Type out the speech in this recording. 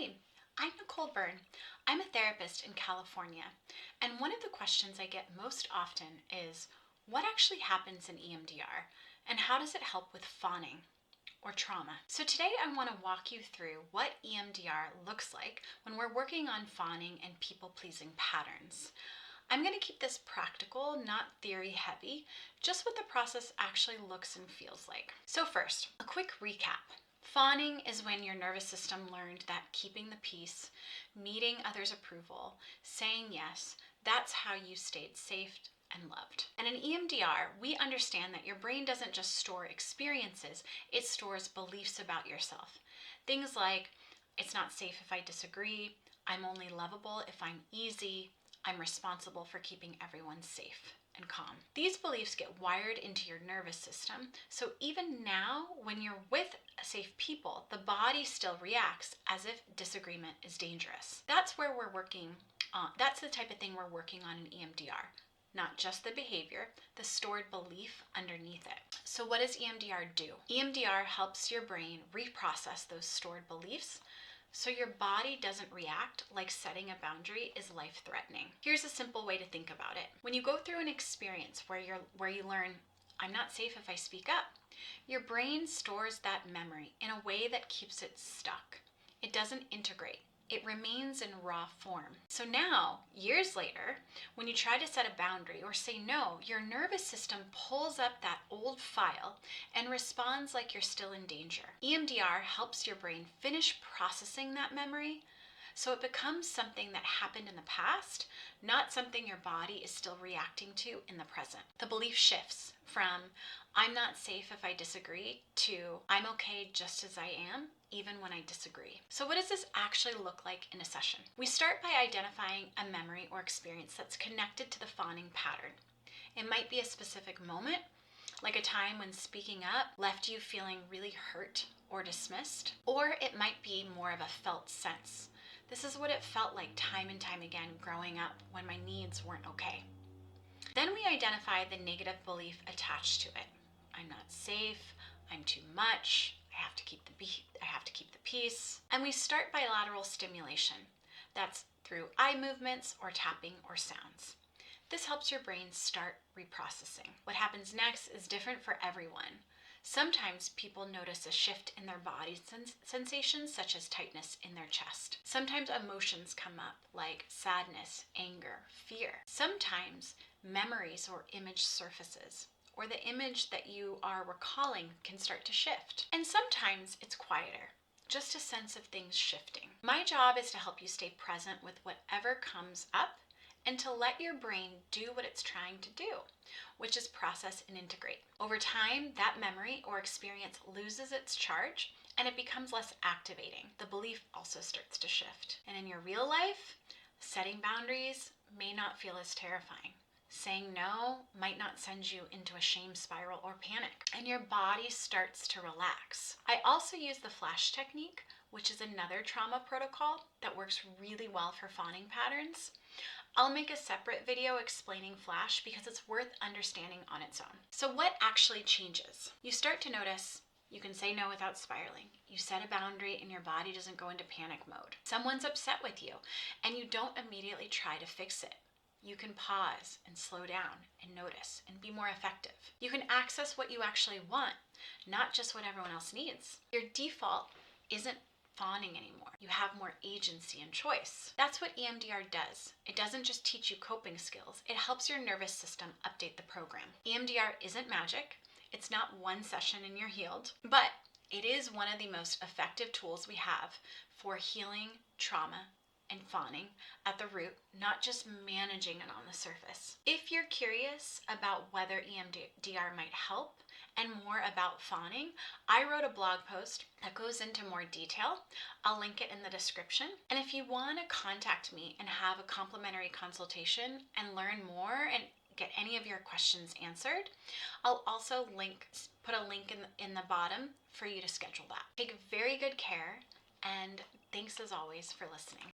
Hey, I'm Nicole Byrne. I'm a therapist in California, and one of the questions I get most often is, what actually happens in EMDR, and how does it help with fawning or trauma? So today I want to walk you through what EMDR looks like when we're working on fawning and people-pleasing patterns. I'm going to keep this practical, not theory heavy, just what the process actually looks and feels like. So first, a quick recap. Fawning is when your nervous system learned that keeping the peace, meeting others' approval, saying yes, that's how you stayed safe and loved. And in EMDR, we understand that your brain doesn't just store experiences, it stores beliefs about yourself. Things like, it's not safe if I disagree, I'm only lovable if I'm easy, I'm responsible for keeping everyone safe and calm. These beliefs get wired into your nervous system, so even now, when you're with safe people, the body still reacts as if disagreement is dangerous. That's where we're working on. That's the type of thing we're working on in EMDR. Not just the behavior, the stored belief underneath it. So what does EMDR do? EMDR helps your brain reprocess those stored beliefs so your body doesn't react like setting a boundary is life-threatening. Here's a simple way to think about it. When you go through an experience where you learn, I'm not safe if I speak up, your brain stores that memory in a way that keeps it stuck. It doesn't integrate. It remains in raw form. So now, years later, when you try to set a boundary or say no, your nervous system pulls up that old file and responds like you're still in danger. EMDR helps your brain finish processing that memory so it becomes something that happened in the past, not something your body is still reacting to in the present. The belief shifts from, I'm not safe if I disagree, to I'm okay just as I am, even when I disagree. So what does this actually look like in a session? We start by identifying a memory or experience that's connected to the fawning pattern. It might be a specific moment, like a time when speaking up left you feeling really hurt or dismissed, or it might be more of a felt sense. This is what it felt like time and time again growing up when my needs weren't okay. Then we identify the negative belief attached to it. I'm not safe, I'm too much, I have to keep the peace. And we start bilateral stimulation. That's through eye movements or tapping or sounds. This helps your brain start reprocessing. What happens next is different for everyone. Sometimes people notice a shift in their body sensations, such as tightness in their chest. Sometimes emotions come up like sadness, anger, fear. Sometimes memories or image surfaces, or the image that you are recalling can start to shift. And sometimes it's quieter, just a sense of things shifting. My job is to help you stay present with whatever comes up and to let your brain do what it's trying to do, which is process and integrate. Over time, that memory or experience loses its charge and it becomes less activating. The belief also starts to shift. And in your real life, setting boundaries may not feel as terrifying. Saying no might not send you into a shame spiral or panic, and your body starts to relax. I also use the flash technique, which is another trauma protocol that works really well for fawning patterns. I'll make a separate video explaining flash because it's worth understanding on its own. So what actually changes? You start to notice you can say no without spiraling. You set a boundary and your body doesn't go into panic mode. Someone's upset with you and you don't immediately try to fix it. You can pause and slow down and notice and be more effective. You can access what you actually want, not just what everyone else needs. Your default isn't fawning anymore. You have more agency and choice. That's what EMDR does. It doesn't just teach you coping skills, it helps your nervous system update the program. EMDR isn't magic. It's not one session and you're healed, but it is one of the most effective tools we have for healing trauma and fawning at the root, not just managing it on the surface. If you're curious about whether EMDR might help and more about fawning, I wrote a blog post that goes into more detail. I'll link it in the description. And if you want to contact me and have a complimentary consultation and learn more and get any of your questions answered, I'll also put a link in the bottom for you to schedule that. Take very good care, and thanks as always for listening.